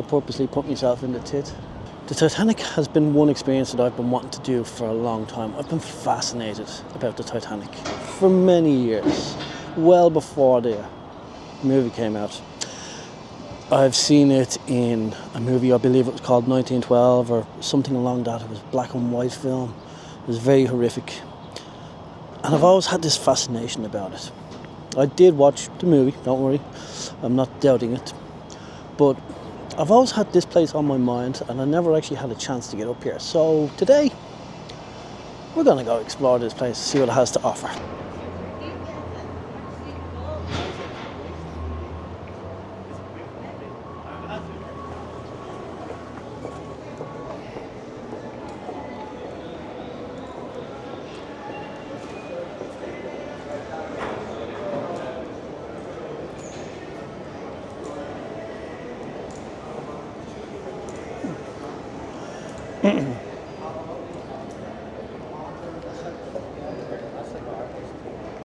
have purposely put myself in the tit. The Titanic has been one experience that I've been wanting to do for a long time. I've been fascinated about the Titanic for many years, well before the movie came out. I've seen it in a movie, I believe it was called 1912 or something along that. It was a black and white film. It was very horrific. And I've always had this fascination about it. I did watch the movie, don't worry. I'm not doubting it. But I've always had this place on my mind and I never actually had a chance to get up here. So today, we're going to go explore this place, see what it has to offer.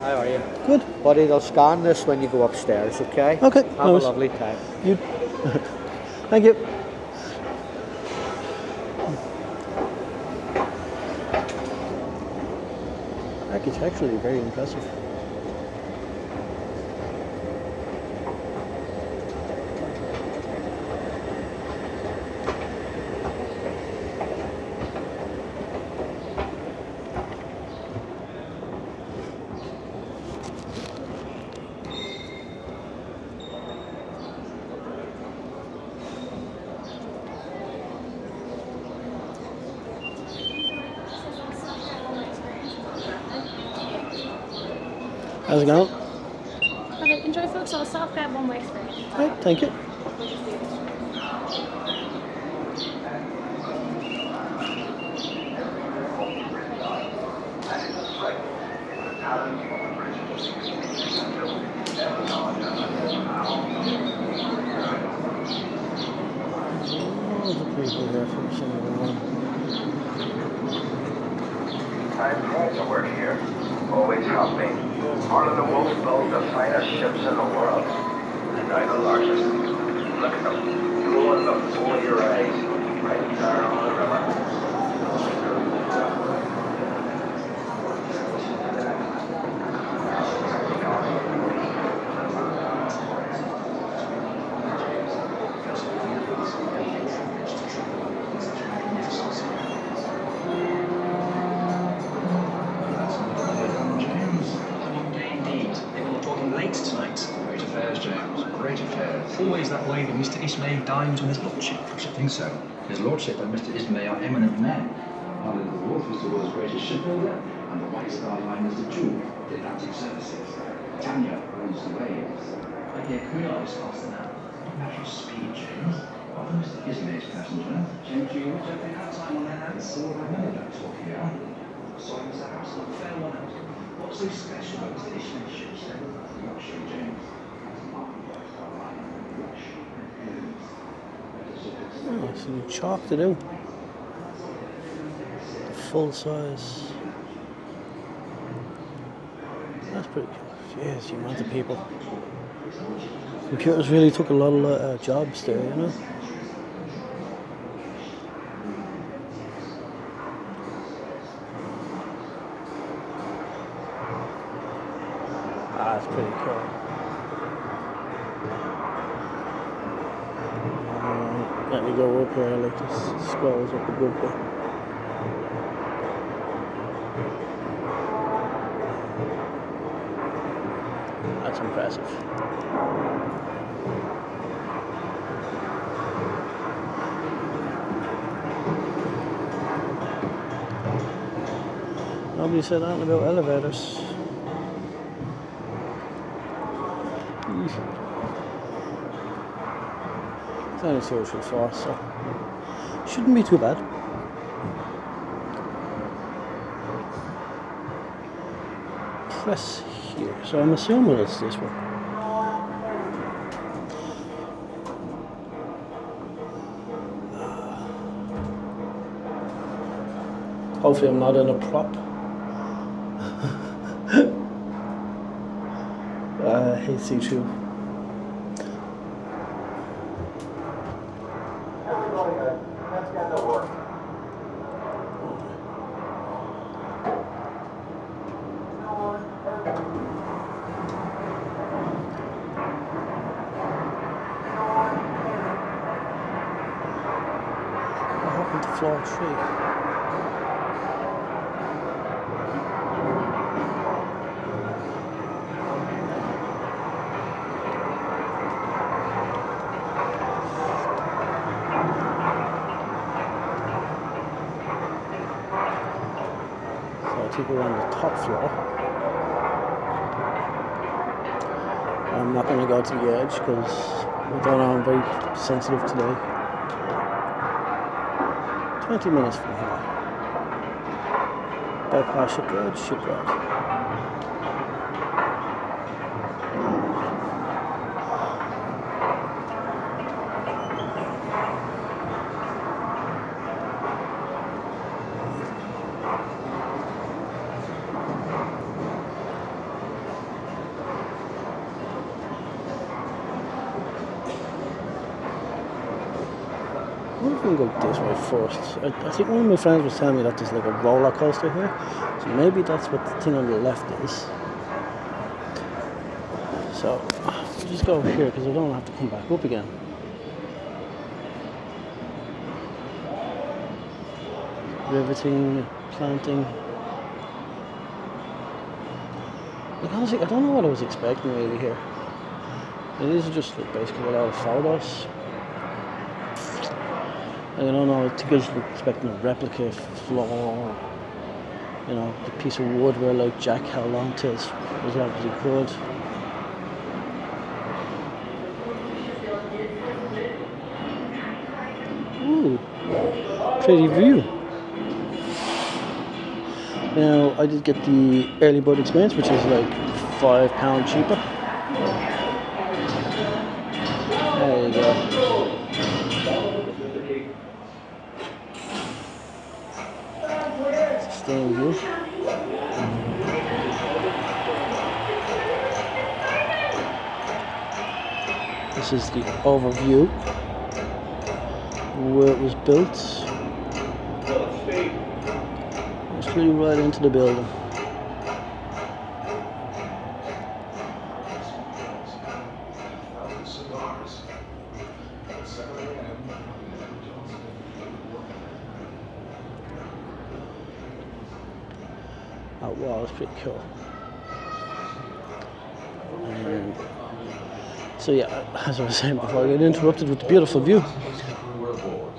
How are you? Good. Buddy, they'll scan this when you go upstairs, okay? Okay. Have a lovely time. You. Thank you. Architecturally very impressive. How's it going? Okay, enjoy folks, so I'll self-guide one-way experience. Right, thank you. All the people here from some of them. I'm proud to work here. Always have been. Harland Wolff built the finest ships in the world. And now the largest. Look at them. Glowing before your eyes. Right there on the river. Always that way that Mr. Ismay dines with his lordship. I should think so. His lordship and Mr. Ismay are eminent men. Harland Wolff is the world's greatest shipbuilder, and the White Star Line is the jewel of the Atlantic services. Tanya owns the waves. I hear Cunard's faster now. Natural speed, James. Often Mr. Ismay's passenger. James, you which have had time on their hands, so I know that talk here. Sorry, Mr. House, not a fair one out. What's so special about Mr. Ismay's ships? I'm not sure, James. Oh, so you chalked it out. The full size. That's pretty cool. Jeez, the amount of people. Computers really took a lot of jobs there, you know. That's pretty cool. Let me go up here, like this scrolls up a good bit. That's impressive. Nobody said anything about elevators. It's only social force, so shouldn't be too bad. Press here, so I'm assuming it's this one. Hopefully I'm not in a prop. I hate see-through. tree. So I think we're on the top floor. I'm not going to go to the edge because I don't know, I'm very sensitive today. 20 minutes from here. Bypass shipyard. I wonder if we can go this way first. I think one of my friends was telling me that there's like a roller coaster here, so maybe that's what the thing on the left is. So we'll just go over here because I don't have to come back up again. Riveting, planting. Like honestly, I don't know what I was expecting really here. These are just like basically a lot of photos. I don't know, I think I was expecting a replica floor, you know, the piece of wood where like Jack held on to as long as he could. Ooh, pretty view. Now, I did get the early bird experience, which is like £5 cheaper. There you go. Staying view. This is the overview where it was built. It's really right into the building. Oh wow, that's pretty cool. So yeah, as I was saying before I get interrupted with the beautiful view,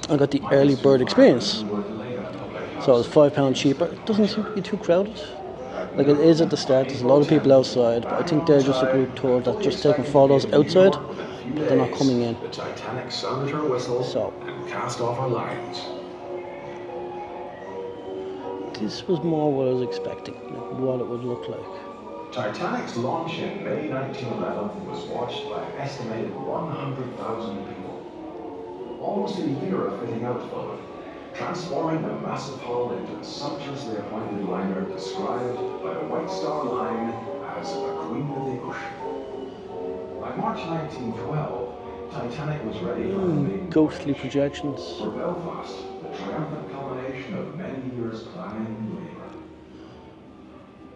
I got the early bird experience. So it's £5 cheaper. It doesn't seem to be too crowded. Like it is at the start, there's a lot of people outside, but I think they're just a group tour that's just taking photos outside, but they're not coming in. The Titanic sounded her whistle and cast off her lines. This was more what I was expecting, like what it would look like. Titanic's launch in May 1911 was watched by an estimated 100,000 people. Almost a year of fitting out followed, transforming the massive hull into a sumptuously appointed liner described by the White Star Line as the Queen of the Ocean. By March 1912, Titanic was ready for the maiden ghostly voyage. projections. For Belfast, the triumphant culmination of many years planning and labor.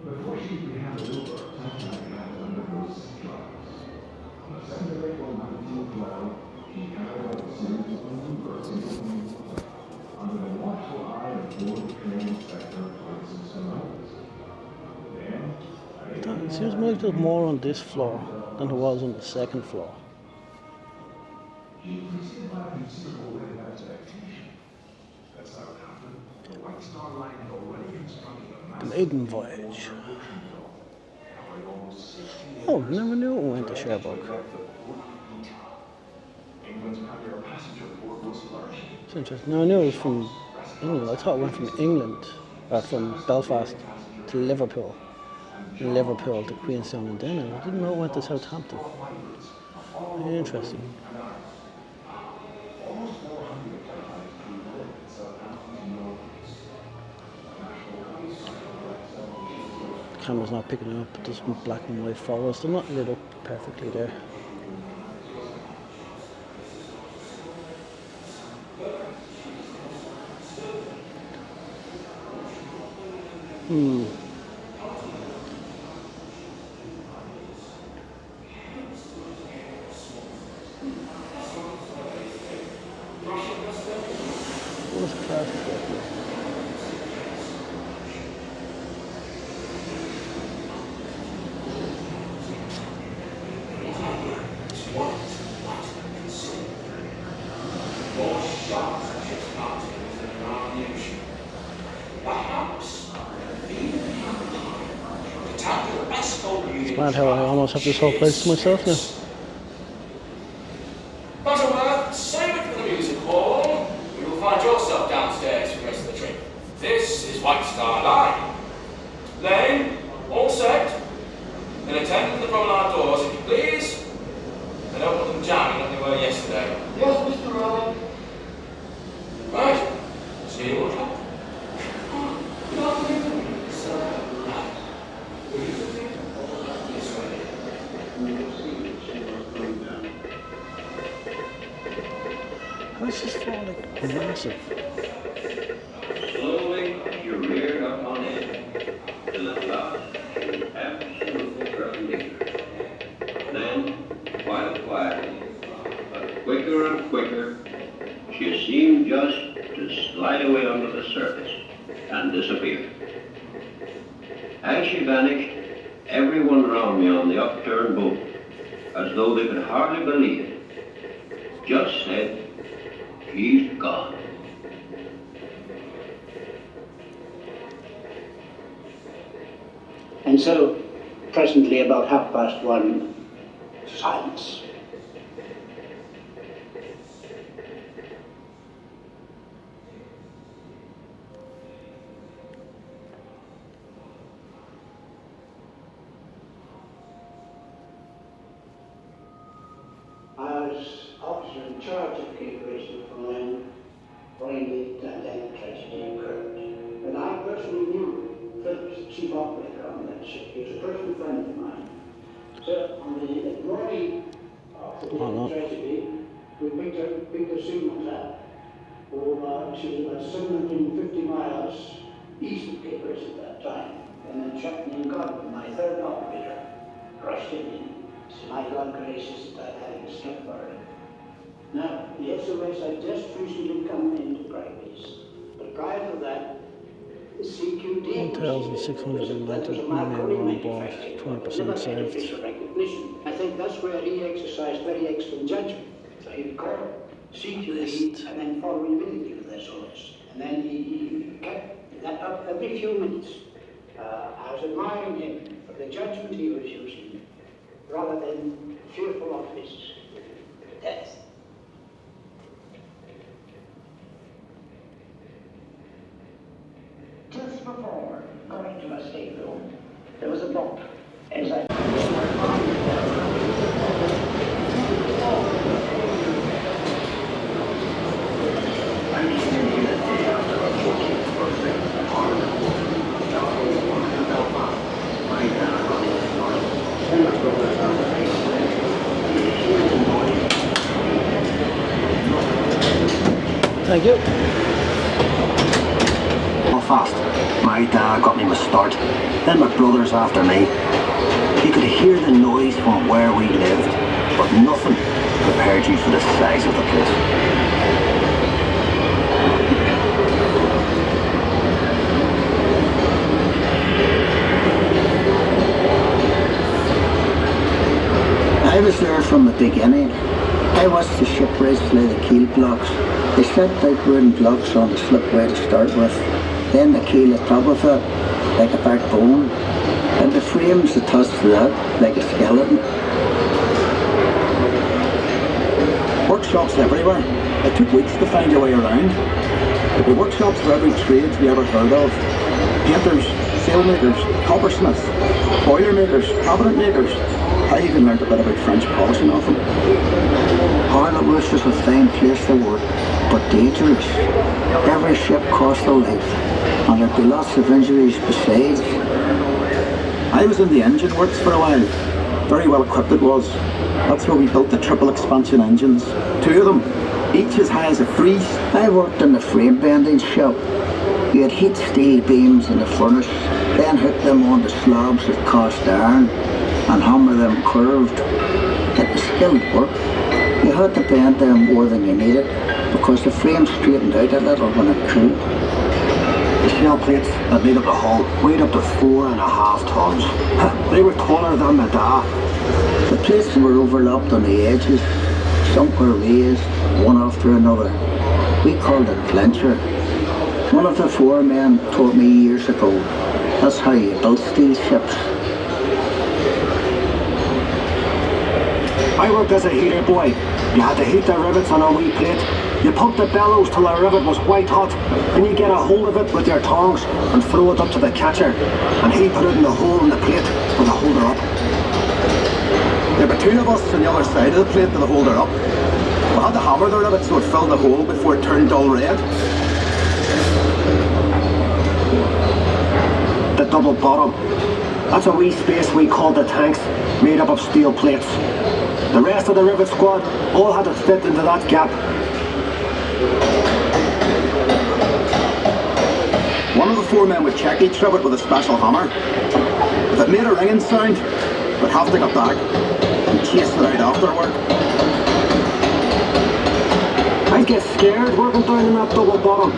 Before she could be handed over, Titanic had to undergo 6 trials. On the 2nd of April 1912, she carried out a series of maneuvers in open water under the watchful eye of Board Training Inspector SS Nomadic. Then, It seems like there's more on this floor than there was on the second floor. she preceded by a considerable rate of expectation. That's how it happened. The White Star Line had already constructed a The massive maiden voyage. Oh, never knew it went to Cherbourg. England's premier passenger port was flourishing. It's interesting. No, I knew it was from England. I thought it went from England, or from Belfast to Liverpool. And Liverpool to Queenstown and then I didn't know it went to Southampton. Very interesting. The camera's not picking it up, but there's some black and white photos. They're not lit up perfectly there. What's class? It's mad how I almost have this whole place to myself now. Butterworth, save it for the music hall. You will find yourself downstairs for the rest of the trip. This is White Star Line. Lane, all set. Then attend to the promenade doors, if you please. And don't want them jamming like they were yesterday. Yes, Mr. Rowland. Right. See you all. Good afternoon, sir. This way. How's this fall like massive? Slowly, you reared up on end till at last you absolutely perpendicular. Then, quite quietly, but quicker and quicker, she seemed just to slide away under the surface and disappear. As she vanished, everyone around me on the upturned boat, as though they could hardly believe it, just said, "She's gone." And so, presently about 1:30, silence. I was officer in charge of Cape Racer when the Titanic tragedy occurred. And I personally knew Phillips, the chief operator on that ship. He was a personal friend of mine. So on the morning of the tragedy, we picked a signal trap. She was about 750 miles east of Cape Racer at that time. And then Captain Godwin, my third operator, rushed in. So my God gracious, Titanic Slipways. Now, the SOS had just recently come into practice. But prior to that, the CQD 1,690 men on board, 20% saved. I think that's where he exercised very excellent judgment. So he would call CQD and then follow immediately with SOS. And then he kept that up every few minutes. I was admiring him for the judgment he was using, rather than fearful of his death. Just before going to my stateroom, there was a bump. As I Thank you. Belfast. My dad got me my start. Then my brothers after me. You could hear the noise from where we lived, but nothing prepared you for the size of the place. I was there from the beginning. I watched the shipwrights lay the keel blocks. They set out wooden blocks on the slipway to start with, then the keel at top of it, like a backbone, and the frames attached to that, like a skeleton. Workshops everywhere. It took weeks to find your way around. There were workshops for every trade we ever heard of. Painters, sailmakers, coppersmiths, boiler makers, cabinet makers. I even learned a bit about French polishing off them. Harland Wolff was a fine place to work, but dangerous. Every ship cost a life, and there'd be lots of injuries besides. I was in the engine works for a while. Very well equipped it was. That's where we built the triple expansion engines. 2 of them, each as high as a frieze. I worked in the frame bending shop. You had heat steel beams in the furnace, then hook them onto slabs of cast iron and hammer them curved. It was skilled work. You had to bend them more than you needed because the frame straightened out a little when it cooled. The shell plates that made up the hull weighed up to 4.5 tons. They were taller than the da. The plates were overlapped on the edges. Some were raised, one after another. We called it clincher. One of the foremen told me years ago, that's how you built steel ships. I worked as a heater boy. You had to heat the rivets on a wee plate. You pump the bellows till the rivet was white hot, then you get a hold of it with your tongs and throw it up to the catcher, and he put it in the hole in the plate with the holder up. There were two of us on the other side of the plate with the holder up. We had to hammer the rivet so it filled the hole before it turned dull red. The double bottom. That's a wee space we called the tanks, made up of steel plates. The rest of the rivet squad all had to fit into that gap. One of the four men would check each rivet with a special hammer. If it made a ringing sound, we'd have to go back and chase it out after work. I'd get scared working down in that double bottom.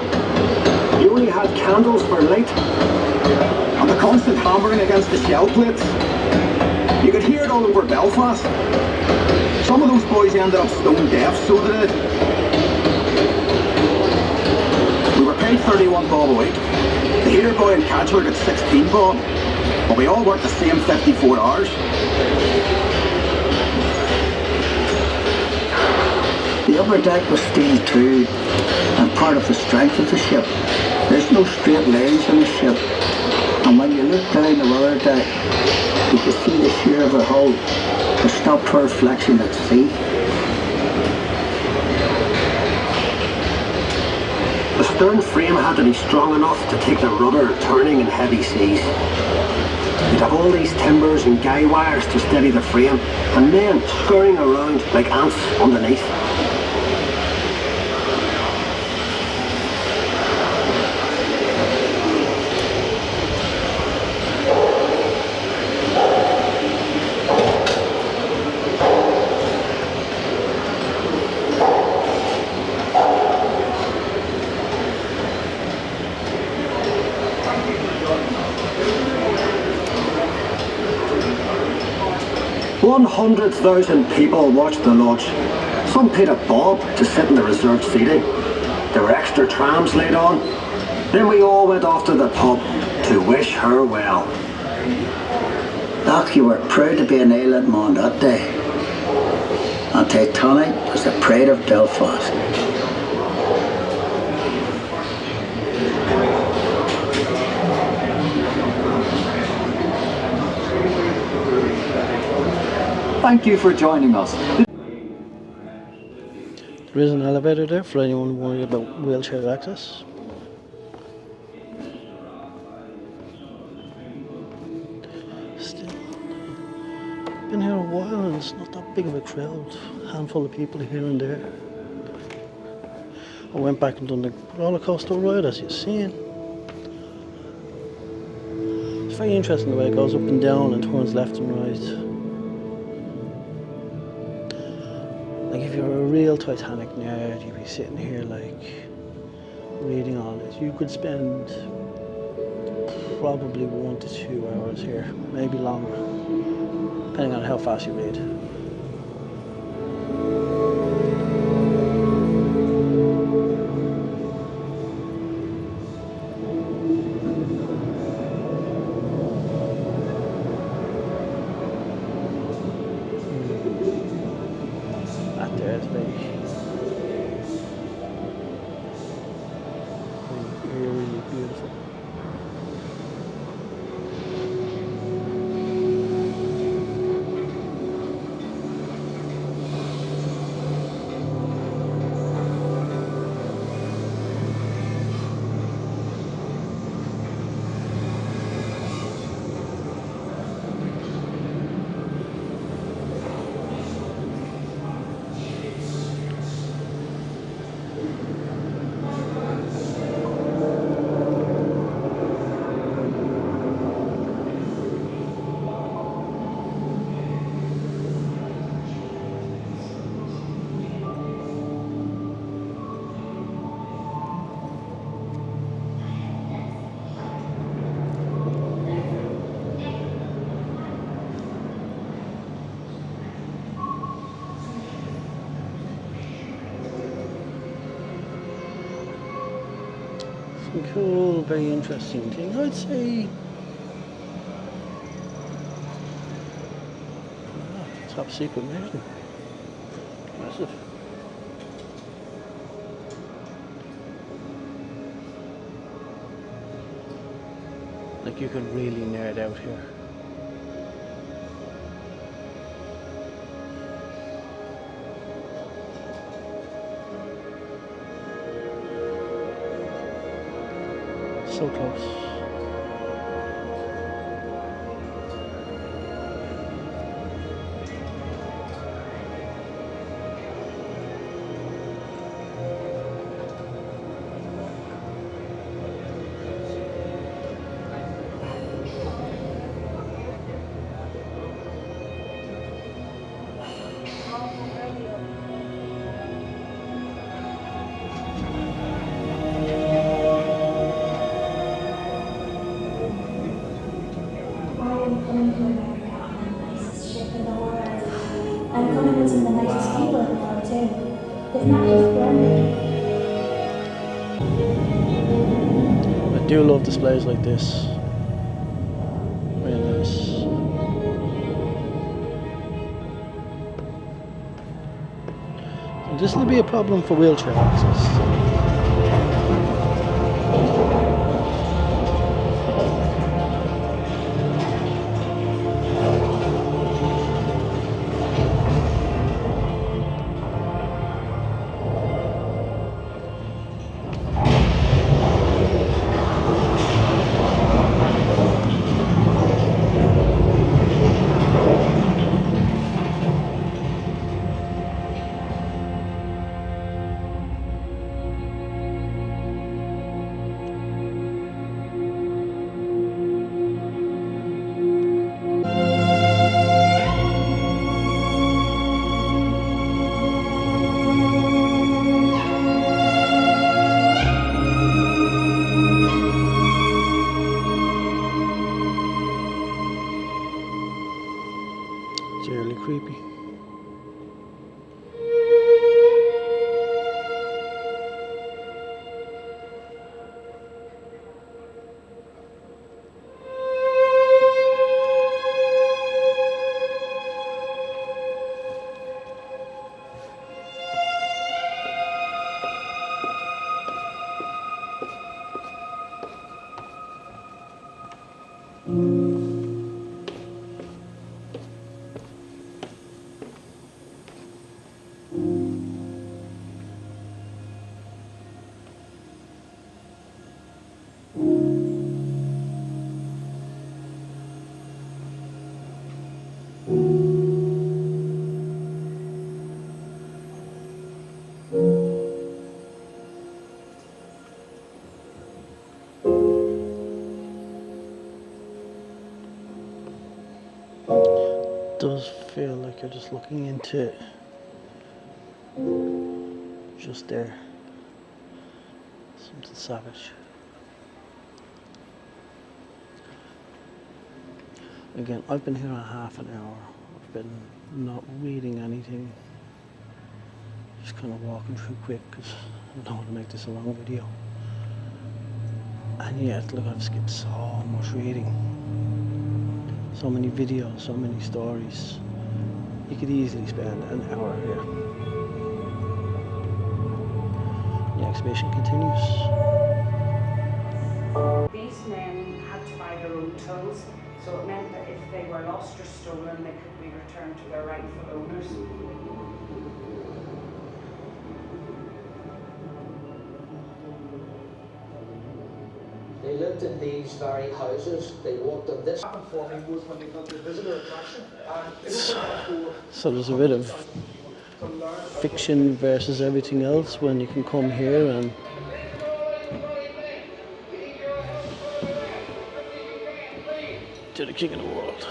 You only had candles for light, and the constant hammering against the shell plates. You could hear it all over Belfast. Some of those boys ended up stone deaf, so they did. We were paid 31 bob a week. The heater boy and catcher got 16 bob, but we all worked the same 54 hours. The upper deck was steel too, and part of the strength of the ship. There's no straight lines in the ship, and when you look down the weather deck, you can see the shear of the hull, the stopped for reflection at sea. The stern frame had to be strong enough to take the rudder turning in heavy seas. You'd have all these timbers and guy wires to steady the frame, and men scurrying around like ants underneath. $100,000 people watched the launch. Some paid a bob to sit in the reserved seating. There were extra trams laid on. Then we all went off to the pub to wish her well. Lough, you were proud to be an island man that day, and Titanic was the pride of Belfast. Thank you for joining us. There is an elevator there for anyone worried about wheelchair access. Still, been here a while and it's not that big of a crowd. A handful of people here and there. I went back and done the roller coaster ride, as you've seen. It's very interesting the way it goes up and down and turns left and right. Like if you're a real Titanic nerd, you'd be sitting here like reading on it. You could spend probably 1 to 2 hours here, maybe longer, depending on how fast you read. Cool, very interesting thing. I'd say top secret mission. Impressive. Like you can really nerd out here. So close. I do love displays like this. Very nice. So this will be a problem for wheelchair access. It's really creepy. Does feel like you're just looking into it. Just there. Something savage. Again, I've been here a half an hour. I've been not reading anything. Just kind of walking through quick because I don't want to make this a long video. And yet, look, I've skipped so much reading. So many videos, so many stories. You could easily spend an hour here. The exhibition continues. These men had to buy their own tools, so it meant that if they were lost or stolen, they could be returned to their rightful owners. They lived in these very houses. They walked in this. Happened for me was when they got the visitor attraction. So there's a bit of fiction versus everything else when you can come here and to the king of the world.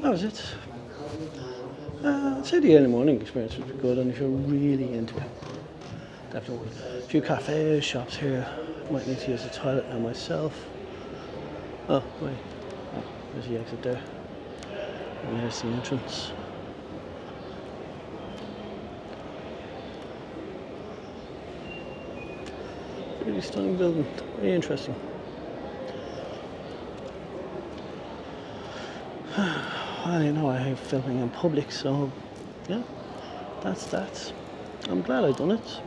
That was it. I'd say the early morning experience was good, and if you're really into it, definitely. A few cafes, shops here. Might need to use the toilet now myself. Oh, wait. Oh, there's the exit there. And there's the entrance. Really stunning building. Very interesting. I know I hate filming in public, so yeah, that's that. I'm glad I've done it.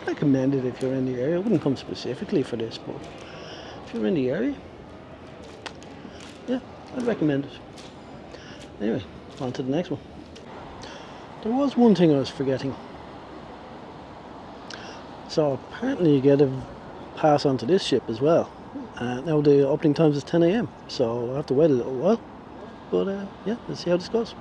Recommend it if you're in the area. I wouldn't come specifically for this, but if you're in the area, yeah, I'd recommend it. Anyway, on to the next one. There was one thing I was forgetting. So apparently you get a pass onto this ship as well. Now the opening times is 10 AM, so I have to wait a little while. But yeah, let's see how this goes.